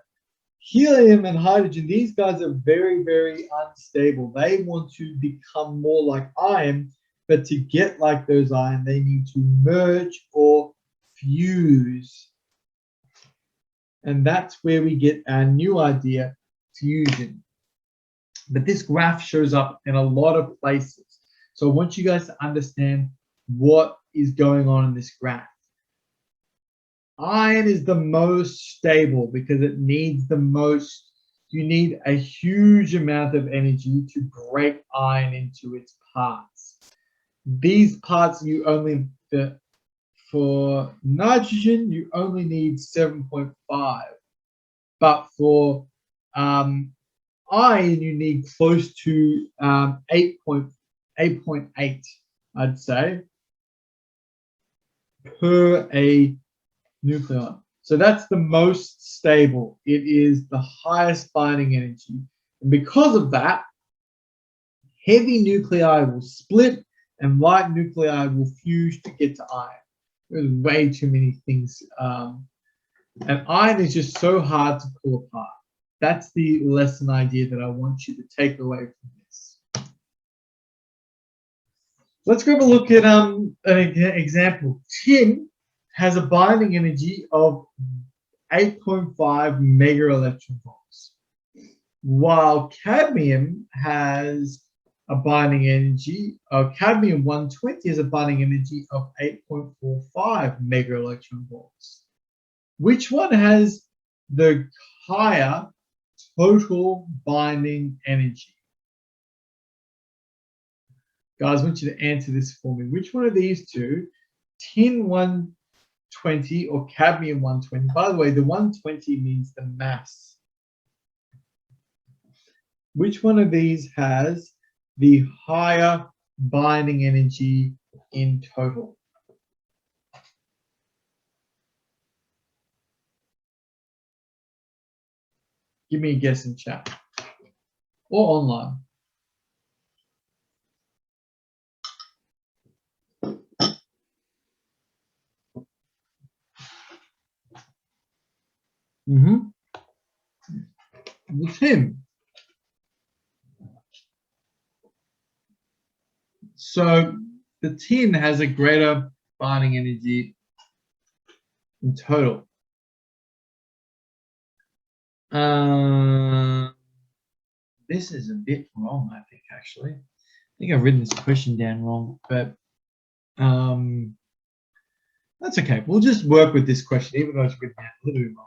Helium and hydrogen, these guys are very, very unstable. They want to become more like iron, but to get like those iron, they need to merge or fuse. And that's where we get our new idea, fusion. But this graph shows up in a lot of places. So I want you guys to understand what is going on in this graph. Iron is the most stable because it needs the most, you need a huge amount of energy to break iron into its parts. These parts you only, for nitrogen, you only need 7.5. But for iron, you need close to 8.8, I'd say, per a nucleon. So that's the most stable. It is the highest binding energy. And because of that, heavy nuclei will split and light nuclei will fuse to get to iron. There's way too many things. And iron is just so hard to pull apart. That's the lesson idea that I want you to take away from this. Let's go have a look at an example. Tin has a binding energy of 8.5 mega electron volts, while cadmium has a binding energy of cadmium 120 has a binding energy of 8.45 mega electron volts. Which one has the higher total binding energy? Guys, I want you to answer this for me. Which one of these two, tin 120 or cadmium 120? By the way, the 120 means the mass. Which one of these has the higher binding energy in total? Give me a guess in chat or online. The tin. So the tin has a greater binding energy in total. This is a bit wrong, I think, actually. I think I've written this question down wrong, but That's okay. We'll just work with this question, even though it's written out a little bit more.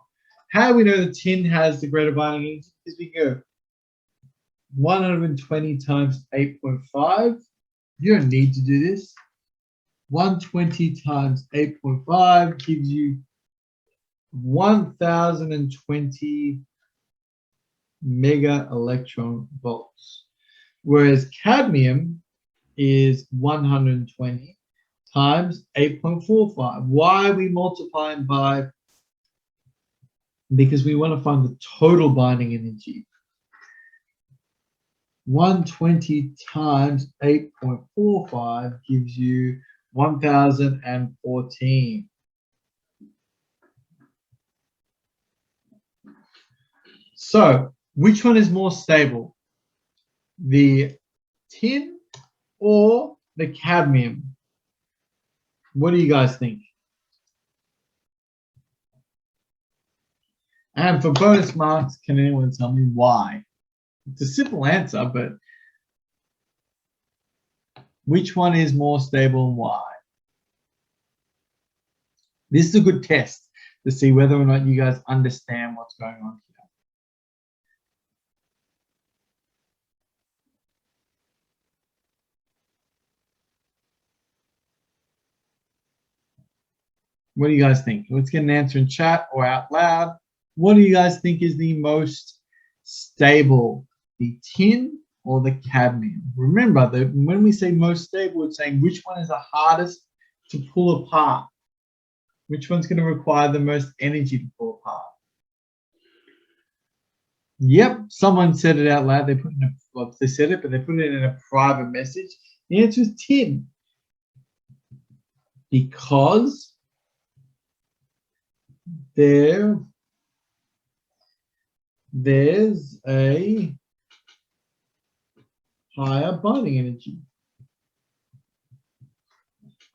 How do we know the tin has the greater binding energy? Because we go 120 times 8.5. You don't need to do this. 120 times 8.5 gives you 1020 mega electron volts. Whereas cadmium is 120 times 8.45. Why are we multiplying by? Because we want to find the total binding energy. 120 times 8.45 gives you 1014. So, which one is more stable? The tin or the cadmium? What do you guys think? And for bonus marks, can anyone tell me why? It's a simple answer, but which one is more stable and why? This is a good test to see whether or not you guys understand what's going on here. What do you guys think? Let's get an answer in chat or out loud. What do you guys think is the most stable, the tin or the cadmium? Remember that when we say most stable, it's saying which one is the hardest to pull apart. Which one's going to require the most energy to pull apart? Yep, someone said it out loud. They put in well, they said it, but they put it in a private message. The answer is tin. Because there's a higher binding energy.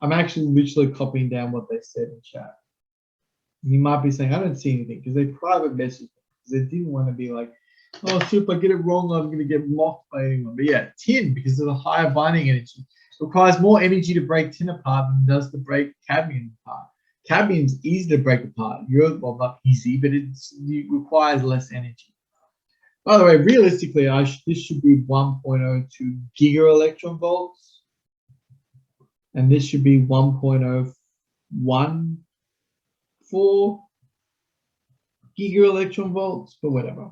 I'm actually literally copying down what they said in chat. You might be saying, I don't see anything, because they private messaged because they didn't want to be like, oh, so if I get it wrong, I'm going to get mocked by anyone. But yeah, tin, because of the higher binding energy, requires more energy to break tin apart than it does to break cadmium apart. Cadmium's easy to break apart. Well, not easy, but it requires less energy. By the way, realistically, this should be 1.02 giga electron volts, and this should be 1.014 giga electron volts, but whatever.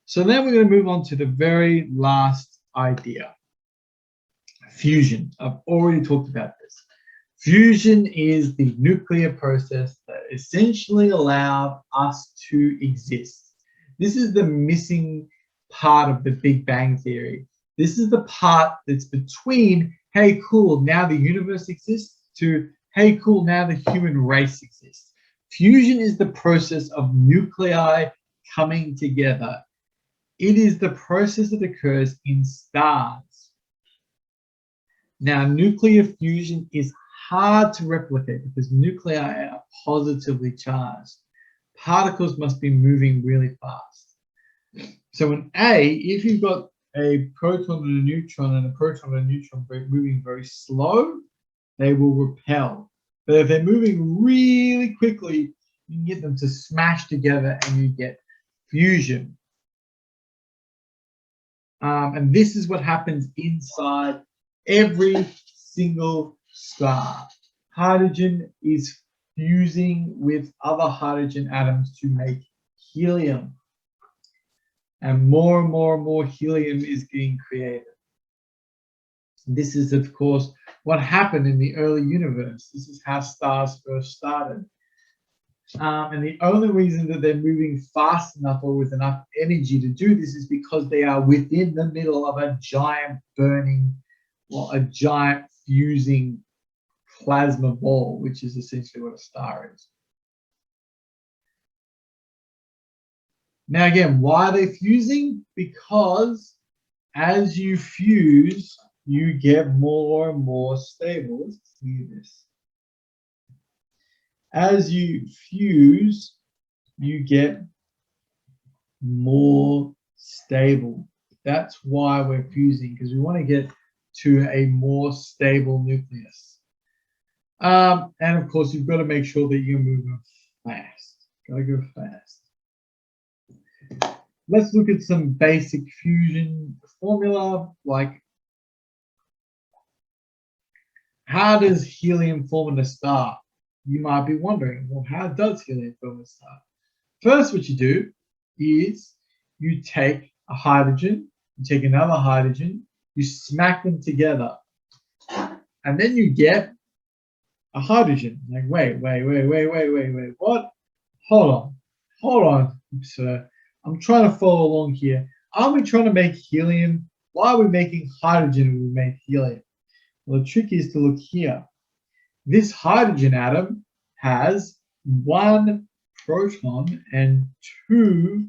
So then we're going to move on to the very last idea. Fusion. I've already talked about this. Fusion is the nuclear process that essentially allowed us to exist. This is the missing part of the Big Bang Theory. This is the part that's between, hey, cool, now the universe exists, to, hey, cool, now the human race exists. Fusion is the process of nuclei coming together. It is the process that occurs in stars. Now, nuclear fusion is hard to replicate because nuclei are positively charged. Particles must be moving really fast. So in A, if you've got a proton and a neutron and a proton and a neutron moving very slow, they will repel. But if they're moving really quickly, you can get them to smash together and you get fusion. And this is what happens inside every single star. Hydrogen is fusing with other hydrogen atoms to make helium. And more helium is being created. This is, of course, what happened in the early universe. This is how stars first started. And the only reason that they're moving fast enough or with enough energy to do this is because they are within the middle of a giant burning, well, a giant fusing plasma ball, which is essentially what a star is. Now again, why are they fusing? Because as you fuse, you get more and more stable. Let's clear this. As you fuse, you get more stable. That's why we're fusing, because we want to get to a more stable nucleus. And of course, you've got to make sure that you're moving fast. Gotta go fast. Let's look at some basic fusion formula, like how does helium form in a star? You might be wondering, well, how does helium form in a star? First, what you do is you take a hydrogen, you take another hydrogen, you smack them together, and then you get a hydrogen. Like, wait, what? Hold on, sir. I'm trying to follow along here. Are we trying to make helium? Why are we making hydrogen when we make helium? Well, the trick is to look here. This hydrogen atom has one proton and two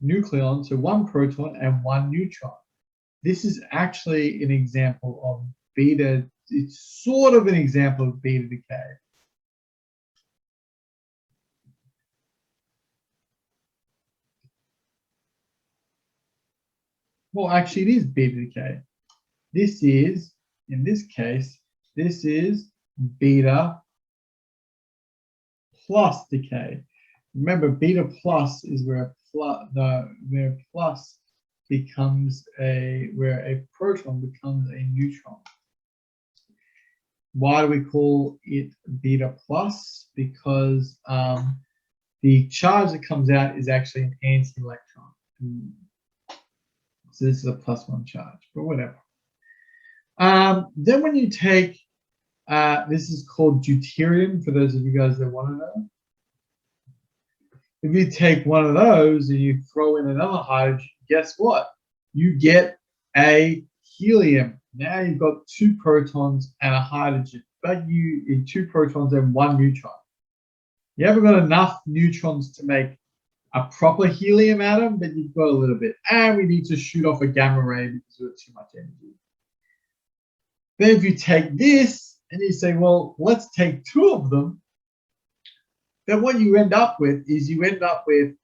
nucleons, so one proton and one neutron. This is actually an example of beta. It's sort of an example of beta decay. Well, actually, it is beta decay. This is, in this case, this is beta plus decay. Remember, beta plus is where plus becomes where a proton becomes a neutron. Why do we call it beta plus? Because the charge that comes out is actually an anti-electron. So this is a +1 charge, but whatever. Then when you take, this is called deuterium, for those of you guys that want to know. If you take one of those and you throw in another hydrogen, guess what? You get a helium. Now you've got two protons and a hydrogen, but you two protons and one neutron. You haven't got enough neutrons to make a proper helium atom, but you've got a little bit. And we need to shoot off a gamma ray because we've got too much energy. Then if you take this and you say, well, let's take two of them, then what you end up with is you end up with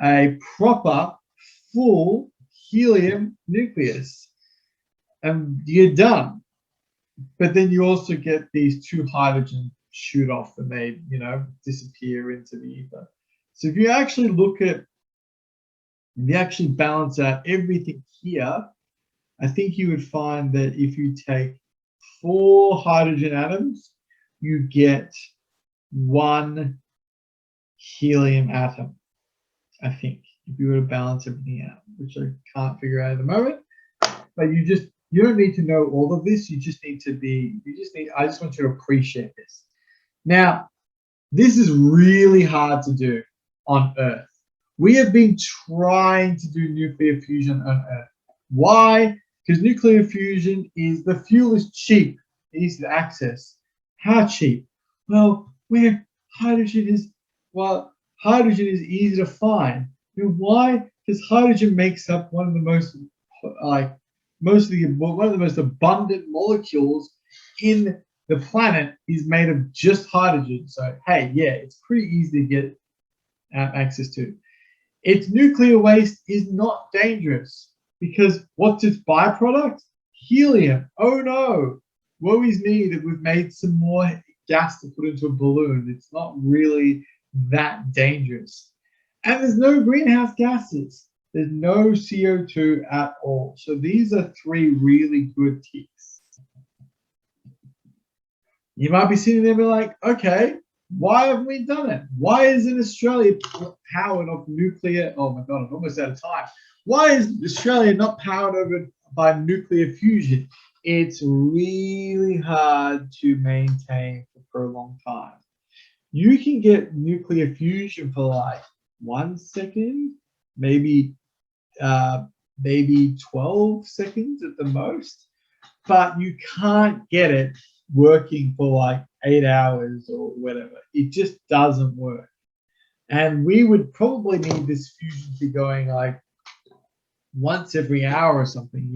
a proper full helium nucleus. And you're done. But then you also get these two hydrogens shoot off and they, disappear into the ether. So if you actually look at, if you actually balance out everything here, I think you would find that if you take 4 hydrogen atoms, you get 1 helium atom, I think, if you were to balance everything out, which I can't figure out at the moment. But you don't need to know all of this. I just want you to appreciate this. Now, this is really hard to do on Earth. We have been trying to do nuclear fusion on Earth. Why? Because nuclear fusion the fuel is cheap, easy to access. How cheap? Well, where hydrogen is easy to find. Why? Because hydrogen makes up one of the most abundant molecules in the planet is made of just hydrogen. So hey, yeah, it's pretty easy to get access to. Its nuclear waste is not dangerous because what's its byproduct? Helium. Oh no, woe is me that we've made some more gas to put into a balloon. It's not really that dangerous. And there's no greenhouse gases. There's no CO2 at all. So these are 3 really good ticks. You might be sitting there and be like, okay, why haven't we done it? Why isn't Australia powered off nuclear? Oh my God, I'm almost out of time. Why is Australia not powered over by nuclear fusion? It's really hard to maintain for a long time. You can get nuclear fusion for like 1 second, maybe 12 seconds at the most, but you can't get it working for like 8 hours or whatever. It just doesn't work. And we would probably need this fusion to be going like once every hour or something,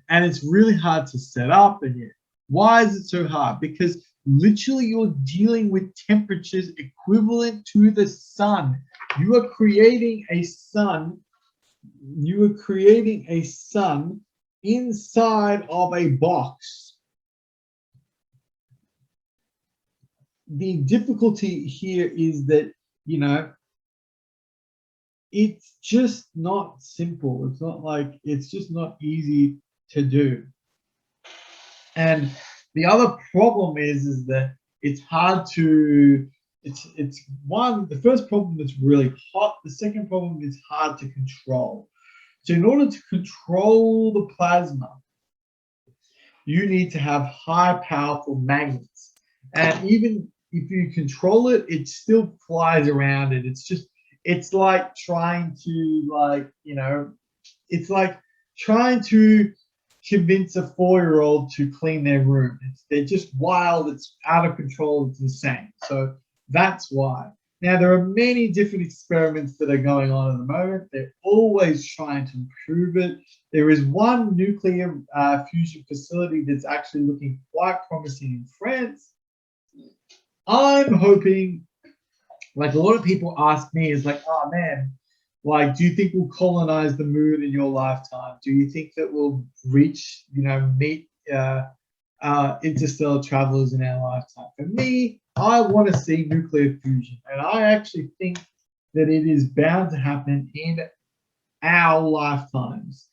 and it's really hard to set up. And yet, why is it so hard? Because literally you're dealing with temperatures equivalent to the sun. You are creating a sun inside of a box. The difficulty here is that, you know, it's just not simple. It's not like, it's just not easy to do. And the other problem is that it's hard to, it's one, the first problem that's really hot. The second problem is hard to control. So in order to control the plasma, you need to have high powerful magnets. And even if you control it, it still flies around it. It's just, it's like trying to, like, you know, it's like trying to convince a 4-year-old to clean their room. They're just wild. It's out of control. It's insane. So that's why. Now, there are many different experiments that are going on at the moment. They're always trying to improve it. There is one nuclear fusion facility that's actually looking quite promising in France. I'm hoping, like a lot of people ask me, is like, oh man, like, do you think we'll colonize the moon in your lifetime? Do you think that we'll reach, you know, meet interstellar travelers in our lifetime? For me, I want to see nuclear fusion, and I actually think that it is bound to happen in our lifetimes.